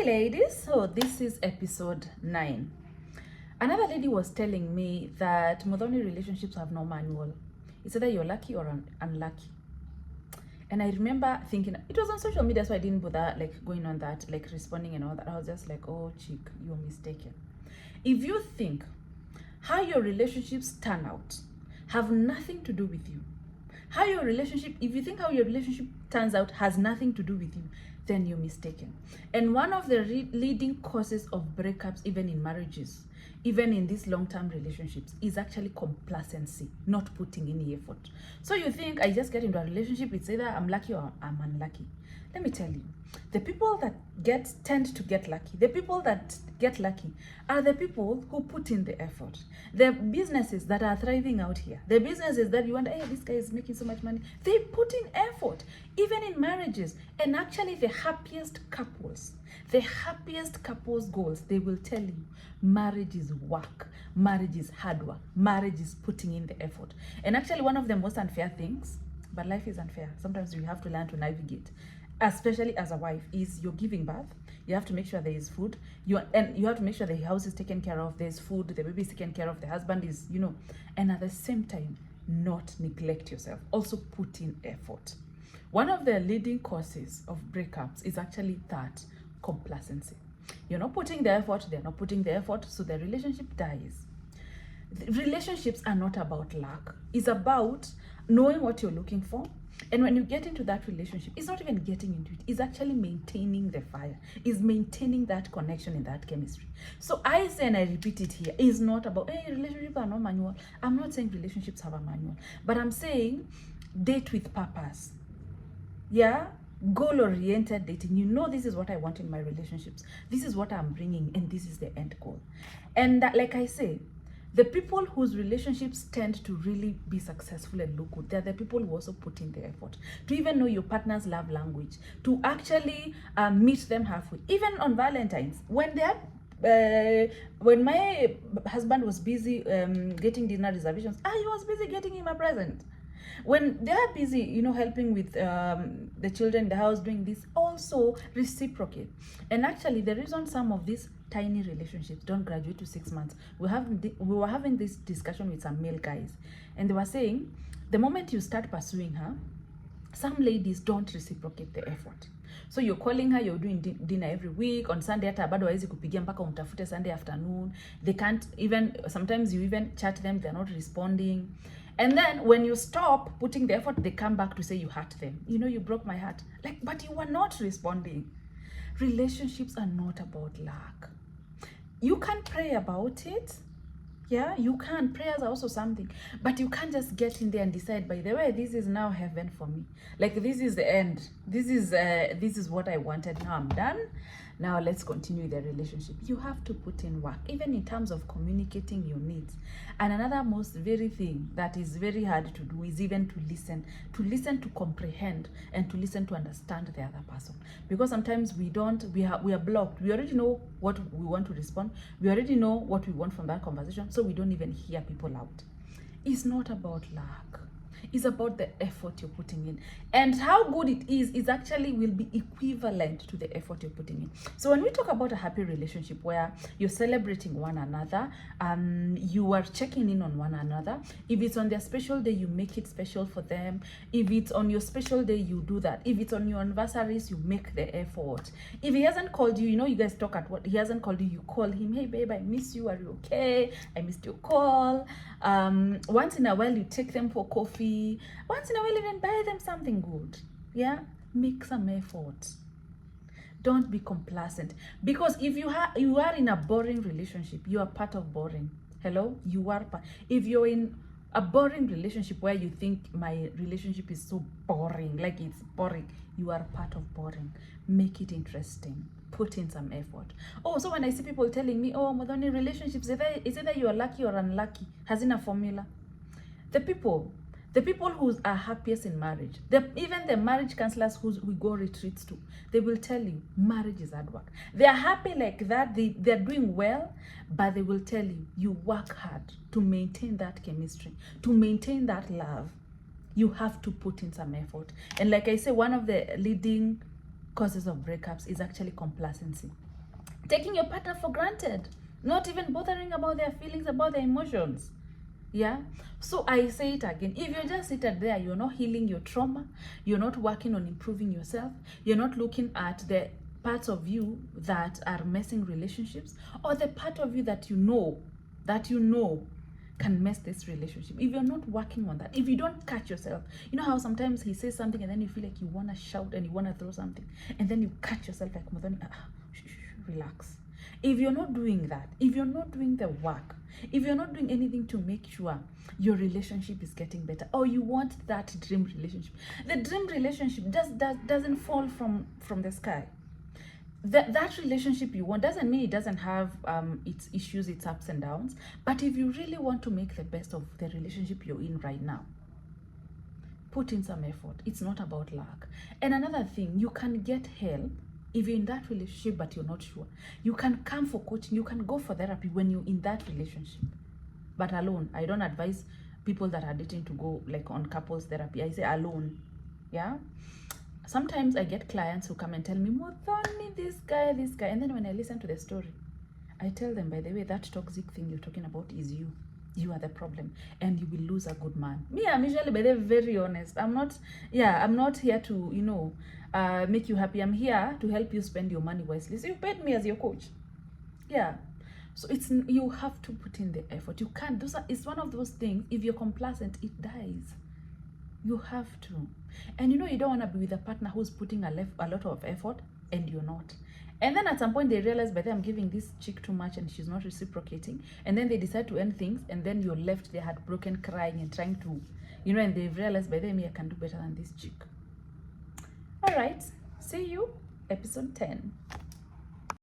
Hey ladies, so this is episode 9. Another lady was telling me that Modoni relationships have no manual. It's either you're lucky or unlucky. And I remember thinking, it was on social media, so I didn't bother going on that, responding and all that. I was just like, oh chick, you're mistaken. If you think how your relationships turn out have nothing to do with you, if you think how your relationship turns out has nothing to do with you, then you're mistaken. And one of the leading causes of breakups, even in marriages, even in these long-term relationships, is actually complacency, not putting any effort. So you think, I just get into a relationship, it's either I'm lucky or I'm unlucky. Let me tell you, the people that tend to get lucky, the people that get lucky are the people who put in the effort. The businesses that are thriving out here, the businesses that you wonder, hey, this guy is making so much money, they put in effort, even in marriages. And actually the happiest couples goals, they will tell you, marriage is work, marriage is hard work, marriage is putting in the effort. And actually one of the most unfair things, but life is unfair, sometimes you have to learn to navigate, especially as a wife, is you're giving birth. You have to make sure there is food. You have to make sure the house is taken care of, there's food, the baby is taken care of, the husband is, and at the same time, not neglect yourself. Also put in effort. One of the leading causes of breakups is actually that complacency. You're not putting the effort, they're not putting the effort, so the relationship dies. Relationships are not about luck. It's about knowing what you're looking for. And when you get into that relationship, it's not even getting into it. It's actually maintaining the fire. It's maintaining that connection in that chemistry. So I say, and I repeat it here, it's not about, hey, relationships are no manual. I'm not saying relationships have a manual, but I'm saying date with purpose. Yeah? Goal-oriented dating. This is what I want in my relationships. This is what I'm bringing, and this is the end goal. And that, like I say, the people whose relationships tend to really be successful and look good, they're the people who also put in the effort to even know your partner's love language, to actually meet them halfway. Even on Valentine's, when my husband was busy getting dinner reservations, I was busy getting him a present. When they are busy, helping with the children in the house, doing this, also reciprocate. And actually, the reason some of these tiny relationships don't graduate to 6 months, we were having this discussion with some male guys, and they were saying, the moment you start pursuing her, some ladies don't reciprocate the effort. So you're calling her, you're doing dinner every week. On Sunday, hata bado hawezi kupigia mpaka umtafute Sunday afternoon. They can't even, sometimes you even chat them, they're not responding. And then when you stop putting the effort, they come back to say you hurt them. You broke my heart. But you were not responding. Relationships are not about luck. You can pray about it. Yeah, you can. Prayers are also something. But you can't just get in there and decide, by the way, this is now heaven for me. This is the end. This is what I wanted. Now I'm done. Now let's continue the relationship. You have to put in work, even in terms of communicating your needs. And another very thing that is very hard to do is even to listen, to comprehend, and to listen to understand the other person. Because sometimes we are blocked. We already know what we want to respond. We already know what we want from that conversation, so we don't even hear people out. It's not about luck. It's about the effort you're putting in. And how good it is actually will be equivalent to the effort you're putting in. So when we talk about a happy relationship where you're celebrating one another, you are checking in on one another. If it's on their special day, you make it special for them. If it's on your special day, you do that. If it's on your anniversaries, you make the effort. If he hasn't called you, you guys talk at what, he hasn't called you, you call him, hey babe, I miss you, are you okay? I missed your call. Once in a while, you take them for coffee. Once in a while, even buy them something good. Yeah, make some effort. Don't be complacent, because if you are in a boring relationship, you are part of boring. Hello, you are part. If you're in a boring relationship where you think my relationship is so boring, like it's boring, you are part of boring. Make it interesting. Put in some effort. Oh, so when I see people telling me, oh, Modoni relationships, is either you are lucky or unlucky, has in a formula. The people who are happiest in marriage, even the marriage counselors who we go retreats to, they will tell you marriage is hard work. They are happy like that, they're doing well, but they will tell you, you work hard to maintain that chemistry, to maintain that love. You have to put in some effort. And like I say, one of the leading causes of breakups is actually complacency. taking your partner for granted, not even bothering about their feelings, about their emotions. Yeah. So I say it again, if you're just seated there, you're not healing your trauma, you're not working on improving yourself, you're not looking at the parts of you that are messing relationships, or the part of you that you know can mess this relationship. If you're not working on that, if you don't catch yourself, you know how sometimes he says something and then you feel like you want to shout and you want to throw something, and then you catch yourself like, relax. If you're not doing that, if you're not doing the work, if you're not doing anything to make sure your relationship is getting better, or you want that dream relationship, the dream relationship doesn't fall from the sky. That relationship you want doesn't mean it doesn't have its issues, its ups and downs. But if you really want to make the best of the relationship you're in right now, put in some effort. It's not about luck. And another thing, you can get help if you're in that relationship but you're not sure. You can come for coaching, you can go for therapy when you're in that relationship, but alone. I don't advise people that are dating to go like on couples therapy. I say alone. Yeah. Sometimes I get clients who come and tell me, Modhoni, this guy, and then when I listen to the story, I tell them, by the way, that toxic thing you're talking about is you. You are the problem, and you will lose a good man. Me, I'm usually, by the way, very honest. I'm not here to, make you happy. I'm here to help you spend your money wisely. So you paid me as your coach. Yeah. So you have to put in the effort. You can't. It's one of those things. If you're complacent, it dies. You have to. And you don't want to be with a partner who's putting a lot of effort and you're not. And then at some point they realize, by the way, I'm giving this chick too much and she's not reciprocating. And then they decide to end things, and then you're left there heartbroken, crying and trying to, and they've realized, by the way, I can do better than this chick. All right. See you, episode 10.